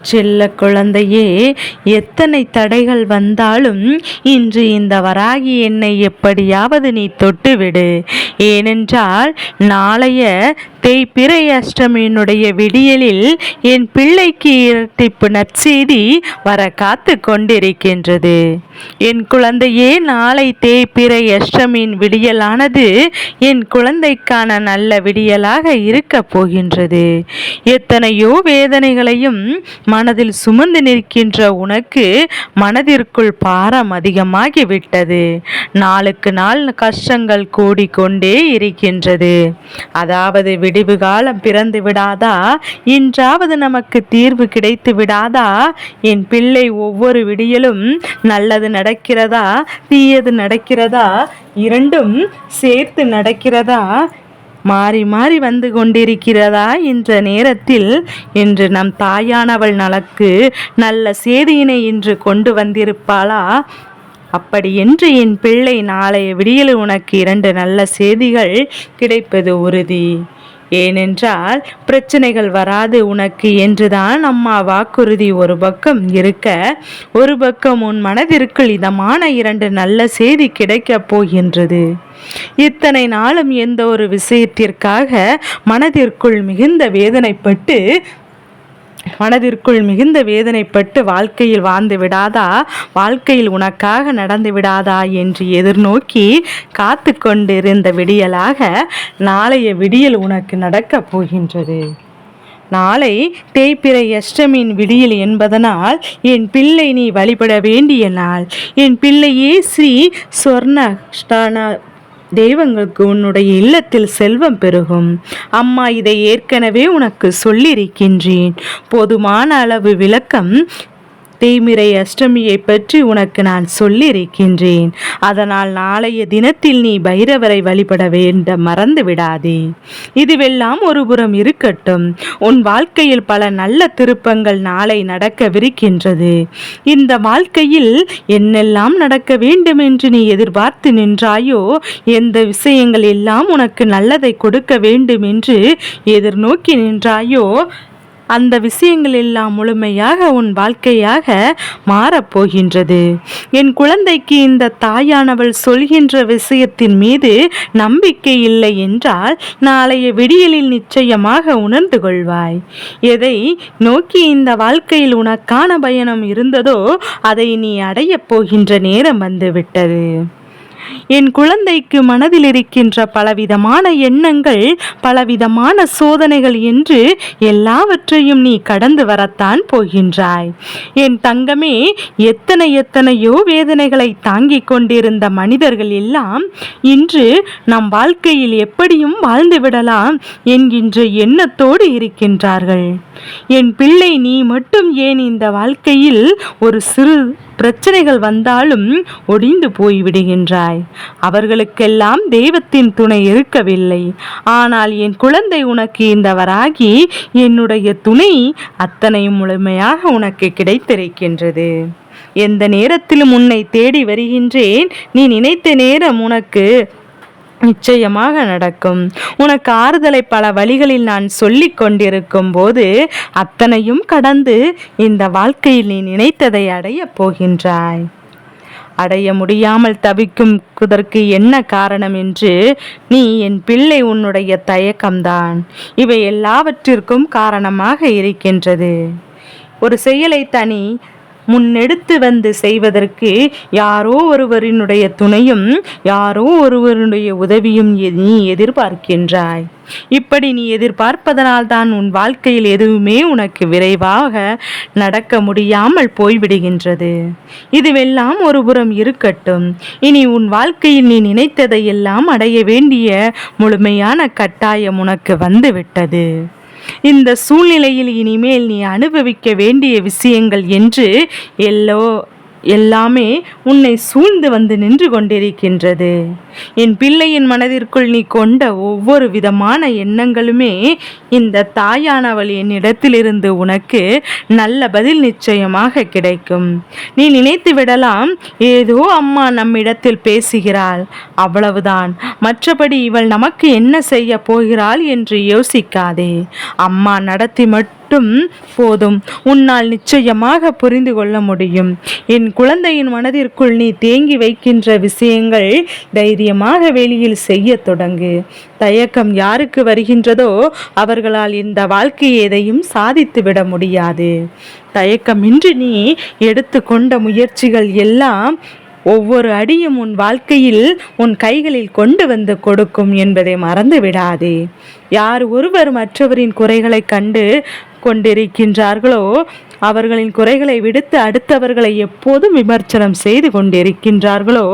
செல்ல குழந்தையே, எத்தனை தடைகள் வந்தாலும் இன்று இந்த வராகி என்னை எப்படியாவது நீ தொட்டுவிடு. ஏனென்றால் நாளைய தேய்பிறை அஷ்டமியினுடைய விடியலில் என் பிள்ளைக்கு இரட்டிப்பு நற்செய்தி வர காத்து கொண்டிருக்கின்றது. என் குழந்தையே, நாளை தேய்பிறை அஷ்டமியின் விடியலானது என் குழந்தைக்கான நல்ல விடியலாக இருக்க போகின்றது. எத்தனையோ வேதனைகளையும் மனதில் சுமந்து நிற்கின்ற உனக்கு மனதிற்குள் பாரம் அதிகமாகிவிட்டது. நாளுக்கு நாள் கஷ்டங்கள் கூடிக்கொண்டே இருக்கின்றது. அதாவது விடிவு காலம் பிறந்து விடாதா? இன்றாவது நமக்கு தீர்வு கிடைத்து விடாதா? என் பிள்ளை, ஒவ்வொரு விடியலும் நல்லது நடக்கிறதா தீயது நடக்கிறதா, இரண்டும் சேர்த்து நடக்கிறதா, மாறி மாறி வந்து கொண்டிருக்கிறதா? என்ற நேரத்தில் இன்று நம் தாயானவள் நமக்கு நல்ல செய்தியினை இன்று கொண்டு வந்திருப்பாளா? அப்படி என்று என் பிள்ளை, நாளைய விடியல் உனக்கு 2 நல்ல செய்திகள் கிடைப்பது உறுதி. ஏனென்றால் பிரச்சனைகள் வராது உனக்கு என்றுதான் அம்மா வாக்குறுதி ஒரு பக்கம் இருக்க, ஒரு பக்கம் உன் மனதிற்குள் இதமான 2 நல்ல செய்தி கிடைக்கப் போகின்றது. இத்தனை நாளும் எந்த ஒரு விஷயத்திற்காக மனதிற்குள் மிகுந்த வேதனைப்பட்டு வாழ்க்கையில் வாழ்ந்து விடாதா, வாழ்க்கையில் உனக்காக நடந்து விடாதா என்று எதிர்நோக்கி காத்து கொண்டிருந்த விடியலாக நாளைய விடியல் உனக்கு நடக்கப் போகின்றது. நாளை தேய்பிறை அஷ்டமியின் விடியல் என்பதனால் என் பிள்ளை நீ வழிபட வேண்டிய நாள். என் பிள்ளையே, ஸ்ரீ சொர்ணஷ்டான தெய்வங்களுக்கு உன்னுடைய இல்லத்தில் செல்வம் பெருகும். அம்மா இதை ஏற்கனவே உனக்கு சொல்லியிருக்கின்றேன். போதுமான அளவு விளக்கம் தேய்பிறை அஷ்டமியை பற்றி உனக்கு நான் சொல்லியிருக்கின்றேன். அதனால் நாளைய தினத்தில் நீ பைரவரை வழிபட மறந்து விடாதே. இதுவெல்லாம் ஒருபுறம் இருக்கட்டும். உன் வாழ்க்கையில் பல நல்ல திருப்பங்கள் நாளை நடக்கவிருக்கின்றது. இந்த வாழ்க்கையில் என்னெல்லாம் நடக்க வேண்டும் என்று நீ எதிர்பார்த்து நின்றாயோ, எந்த விஷயங்கள் எல்லாம் உனக்கு நல்லதை கொடுக்க வேண்டும் என்று எதிர்நோக்கி நின்றாயோ, அந்த விஷயங்கள் எல்லாம் முழுமையாக உன் வாழ்க்கையாக மாறப்போகின்றது. என் குழந்தைக்கு இந்த தாயானவள் சொல்கின்ற விஷயத்தின் மீது நம்பிக்கை இல்லை என்றால் நாளைய விடியலில் நிச்சயமாக உணர்ந்து கொள்வாய். எதை நோக்கி இந்த வாழ்க்கையில் உனக்கான பயணம் இருந்ததோ அதை நீ அடையப் போகின்ற நேரம் வந்துவிட்டது. என் குழந்தைக்கு மனதில் இருக்கின்ற பலவிதமான எண்ணங்கள், பலவிதமான சோதனைகள் என்று எல்லாவற்றையும் நீ கடந்து வரத்தான் போகின்றாய். என் தங்கமே, எத்தனையோ வேதனைகளை தாங்கிக் கொண்டிருந்த மனிதர்கள் எல்லாம் இன்று நம் வாழ்க்கையில் எப்படியும் வாழ்ந்துவிடலாம் என்கின்ற எண்ணத்தோடு இருக்கின்றார்கள். என் பிள்ளை, நீ மட்டும் ஏன் இந்த வாழ்க்கையில் ஒரு சிறு பிரச்சனைகள் வந்தாலும் ஒடிந்து போய்விடுகின்றாய்? அவர்களுக்கெல்லாம் தெய்வத்தின் துணை இருக்கவில்லை. ஆனால் என் குழந்தை, உனக்கு இந்த வராகி என்னுடைய துணை அத்தனை முழுமையாக உனக்கு கிடைத்திருக்கின்றது. எந்த நேரத்திலும் உன்னை தேடி வருகின்றேன். நீ நினைத்த நேரம் உனக்கு நிச்சயமாக நடக்கும். உனக்கு ஆறுதலை பல வழிகளில் நான் சொல்லிக் கொண்டிருக்கும் போது அத்தனையும் கடந்து இந்த வாழ்க்கையில் நீ நினைத்ததை அடையப் போகின்றாய். அடைய முடியாமல் தவிக்கும்தற்கு என்ன காரணம் என்று நீ என் பிள்ளை, உன்னுடைய தயக்கம்தான் இவை எல்லாவற்றிற்கும் காரணமாக இருக்கின்றது. ஒரு செயலை முன்னெடுத்து வந்து செய்வதற்கு யாரோ ஒருவரினுடைய துணையும் யாரோ ஒருவருடைய உதவியும் நீ எதிர்பார்க்கின்றாய். இப்படி நீ எதிர்பார்ப்பதனால் தான் உன் வாழ்க்கையில் எதுவுமே உனக்கு விரைவாக நடக்க முடியாமல் போய்விடுகின்றது. இதுவெல்லாம் ஒருபுறம் இருக்கட்டும். இனி உன் வாழ்க்கையில் நீ நினைத்ததை எல்லாம் அடைய வேண்டிய முழுமையான கட்டாயம் உனக்கு வந்துவிட்டது. இந்த சூழ்நிலையில் இனிமேல் நீ அனுபவிக்க வேண்டிய விஷயங்கள் என்று எல்லாமே உன்னை சூழ்ந்து வந்து நின்று கொண்டிருக்கின்றது. என் பிள்ளையின் மனதிற்குள் நீ கொண்ட ஒவ்வொரு விதமான எண்ணங்களுமே இந்த தாயானவள் என்னிடத்திலிருந்து உனக்கு நல்ல பதில் நிச்சயமாக கிடைக்கும். நீ நினைத்து விடலாம், ஏதோ அம்மா நம்மிடத்தில் பேசுகிறாள், அவ்வளவுதான், மற்றபடி இவள் நமக்கு என்ன செய்ய போகிறாள் என்று யோசிக்காதே. அம்மா நடத்தி மட்டும் போதும், உன்னால் நிச்சயமாக புரிந்து கொள்ள முடியும். என் குழந்தையின் மனதிற்குள் நீ தேங்கி வைக்கின்ற விஷயங்கள் தைரியமாக வெளியில் செய்ய தொடங்கு. தயக்கம் யாருக்கு வருகின்றதோ அவர்களால் இந்த வாழ்க்கையை எதையும் சாதித்து விட முடியாது. தயக்கமின்றி நீ எடுத்துக்கொண்ட முயற்சிகள் எல்லாம் ஒவ்வொரு அடியும் உன் வாழ்க்கையில் உன் கைகளில் கொண்டு வந்து கொடுக்கும் என்பதை மறந்து விடாதே. யார் ஒருவர் மற்றவரின் குறைகளை கண்டு கொண்டிருக்கின்றார்களோ அவர்களின் குறைகளை விடுத்து அடுத்தவர்களை எப்போதும் விமர்சனம் செய்து கொண்டிருக்கின்றார்களோ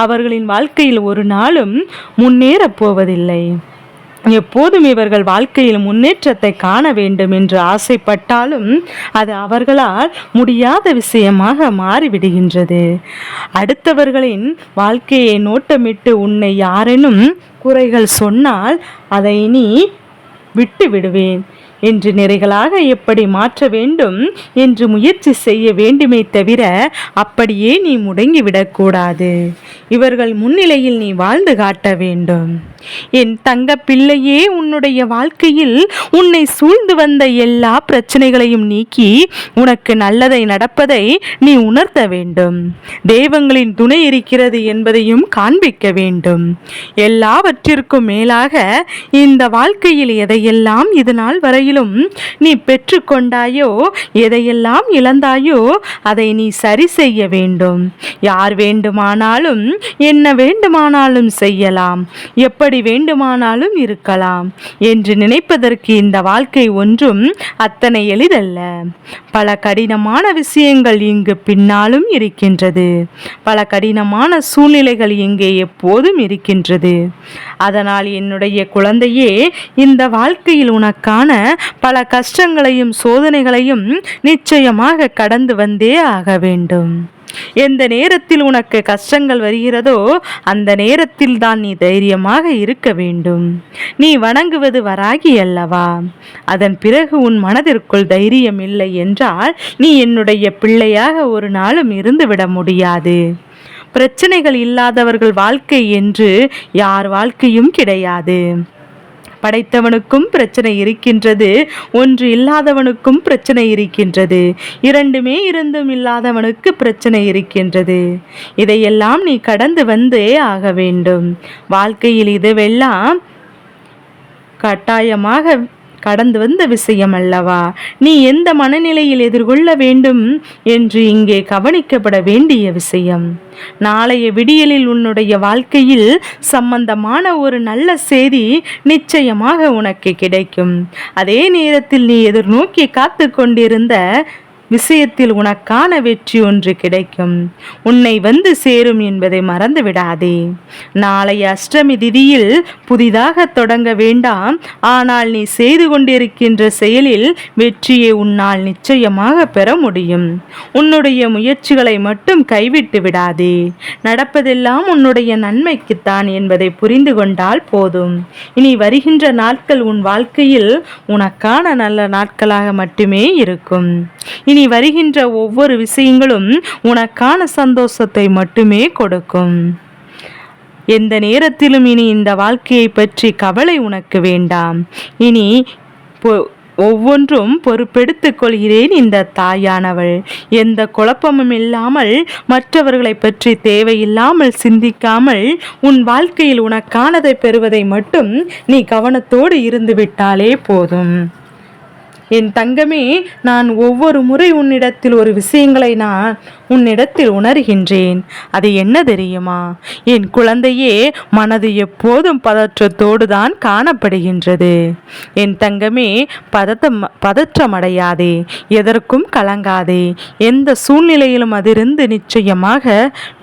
அவர்களின் வாழ்க்கையில் ஒரு நாளும் முன்னேறப் போவதில்லை. எப்போதும் இவர்கள் வாழ்க்கையில் முன்னேற்றத்தை காண வேண்டும் என்று ஆசைப்பட்டாலும் அது அவர்களால் முடியாத விஷயமாக மாறிவிடுகின்றது. அடுத்தவர்களின் வாழ்க்கையை நோட்டமிட்டு உன்னை யாரேனும் குறைகள் சொன்னால் அதை நீ விட்டு விடுவேன் என்று நிறைகளாக எப்படி மாற்ற வேண்டும் என்று முயற்சி செய்ய வேண்டுமே தவிர அப்படியே நீ முடங்கிவிடக்கூடாது. இவர்கள் முன்னிலையில் நீ வாழ்ந்து காட்ட வேண்டும். என் தங்க பிள்ளையே, உன்னுடைய வாழ்க்கையில் உன்னை சூழ்ந்து வந்த எல்லா பிரச்சனைகளையும் நீக்கி உனக்கு நல்லதை நடப்பதை நீ உணர்த்த வேண்டும். தெய்வங்களின் துணை இருக்கிறது என்பதையும் காண்பிக்க வேண்டும். எல்லாவற்றிற்கும் மேலாக இந்த வாழ்க்கையில் எதையெல்லாம் இது நாள் வரையிலும் நீ பெற்றுக்கொண்டாயோ, எதையெல்லாம் இழந்தாயோ அதை நீ சரி செய்ய வேண்டும். யார் வேண்டுமானாலும் என்ன வேண்டுமானாலும் செய்யலாம், எப்படி வேண்டுமானாலும் இருக்கலாம் என்று நினைப்பதற்கு இந்த வாழ்க்கை ஒன்றும் அத்தனை எளிதல்ல. பல கடினமான விஷயங்கள் இங்கு பின்னாலும் இருக்கின்றது. பல கடினமான சூழ்நிலைகள் இங்கே எப்போதும் இருக்கின்றது. அதனால் என்னுடைய குழந்தையே, இந்த வாழ்க்கையில் உனக்கான பல கஷ்டங்களையும் சோதனைகளையும் நிச்சயமாக கடந்து வந்தே ஆக வேண்டும். எந்த நேரத்தில் உனக்கு கஷ்டங்கள் வருகிறதோ அந்த நேரத்தில் தான் நீ தைரியமாக இருக்க வேண்டும். நீ வணங்குவது வராகி அல்லவா? அதன் பிறகு உன் மனதிற்குள் தைரியம் இல்லை என்றால் நீ என்னுடைய பிள்ளையாக ஒரு நாளும் இருந்துவிட முடியாது. பிரச்சனைகள் இல்லாதவர்கள் வாழ்க்கை என்று யார் வாழ்க்கையும் கிடையாது. படைத்தவனுக்கும் பிரச்சனை இருக்கின்றது, ஒன்று இல்லாதவனுக்கும் பிரச்சனை இருக்கின்றது, இரண்டுமே இருந்தும் இல்லாதவனுக்கு பிரச்சனை இருக்கின்றது. இதையெல்லாம் நீ கடந்து வந்தே ஆக வேண்டும். வாழ்க்கையில் இதுவெல்லாம் கட்டாயமாக கடந்து வந்த விஷயம் அல்லவா? நீ எந்த மனநிலையில் எதிர்கொள்ள வேண்டும் என்று இங்கே கவனிக்கப்பட வேண்டிய விஷயம். நாளைய விடியலில் உன்னுடைய வாழ்க்கையில் சம்பந்தமான ஒரு நல்ல செய்தி நிச்சயமாக உனக்கு கிடைக்கும். அதே நேரத்தில் நீ எதிர்நோக்கி காத்து கொண்டிருந்த விஷயத்தில் உனக்கான வெற்றி ஒன்று கிடைக்கும், உன்னை வந்து சேரும் என்பதை மறந்து விடாதே. நாளைய அஷ்டமி திதியில் புதிதாக தொடங்க வேண்டாம். ஆனால் நீ செய்து கொண்டிருக்கின்ற செயலில் வெற்றியை உன்னால் நிச்சயமாக பெற முடியும். உன்னுடைய முயற்சிகளை மட்டும் கைவிட்டு விடாதே. நடப்பதெல்லாம் உன்னுடைய நன்மைக்குத்தான் என்பதை புரிந்து கொண்டால் போதும். இனி வருகின்ற நாட்கள் உன் வாழ்க்கையில் உனக்கான நல்ல நாட்களாக மட்டுமே இருக்கும். இனி வருகின்ற ஒவ்வொரு விஷயங்களும் உனக்கான சந்தோஷத்தை மட்டுமே கொடுக்கும். எந்த நேரத்திலும் இனி இந்த வாழ்க்கையை பற்றி கவலை உனக்கு வேண்டாம். இனி ஒவ்வொன்றும் பொறுப்பெடுத்துக் கொள்கிறேன். இந்த தாயானவள் எந்த குழப்பமும் இல்லாமல், மற்றவர்களை பற்றி தேவையில்லாமல் சிந்திக்காமல் உன் வாழ்க்கையில் உனக்கானதை பெறுவதை மட்டும் நீ கவனத்தோடு இருந்து விட்டாலே போதும். என் தங்கமே, நான் ஒவ்வொரு முறை உன்னிடத்தில் ஒரு விஷயங்களை நான் உன்னிடத்தில் உணர்கின்றேன். அது என்ன தெரியுமா? என் குழந்தையே, மனது எப்போதும் பதற்றத்தோடு தான் காணப்படுகின்றது. என் தங்கமே, பதற்றமடையாதே, எதற்கும் கலங்காதே. எந்த சூழ்நிலையிலும் அதிலிருந்து நிச்சயமாக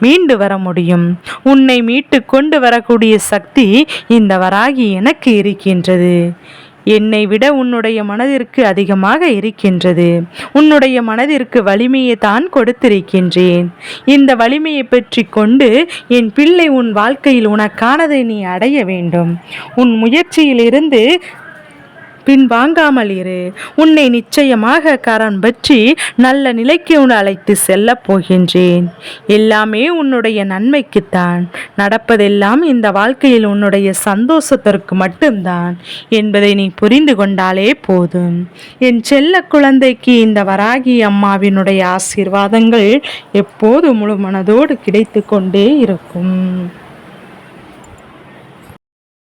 மீண்டு வர முடியும். உன்னை மீட்டு கொண்டு வரக்கூடிய சக்தி இந்த வராகி எனக்கு இருக்கின்றது. என்னை விட உன்னுடைய மனதிற்கு அதிகமாக இருக்கின்றது. உன்னுடைய மனதிற்கு வலிமையை தான் கொடுத்திருக்கின்றேன். இந்த வலிமையை பற்றி கொண்டு என் பிள்ளை உன் வாழ்க்கையில் உனக்கானதை நீ அடைய வேண்டும். உன் முயற்சியிலிருந்து பின்வாங்காமல் இரு. உன்னை நிச்சயமாக கரம் பற்றி நல்ல நிலைக்கு அழைத்து செல்லப் போகின்றேன். எல்லாமே உன்னுடைய நன்மைக்குத்தான். நடப்பதெல்லாம் இந்த வாழ்க்கையில் உன்னுடைய சந்தோஷத்திற்கு மட்டும்தான் என்பதை நீ புரிந்து கொண்டாலே போதும். என் செல்ல குழந்தைக்கு இந்த வராகி அம்மாவினுடைய ஆசீர்வாதங்கள் எப்போது முழு மனதோடு கிடைத்து கொண்டே இருக்கும்.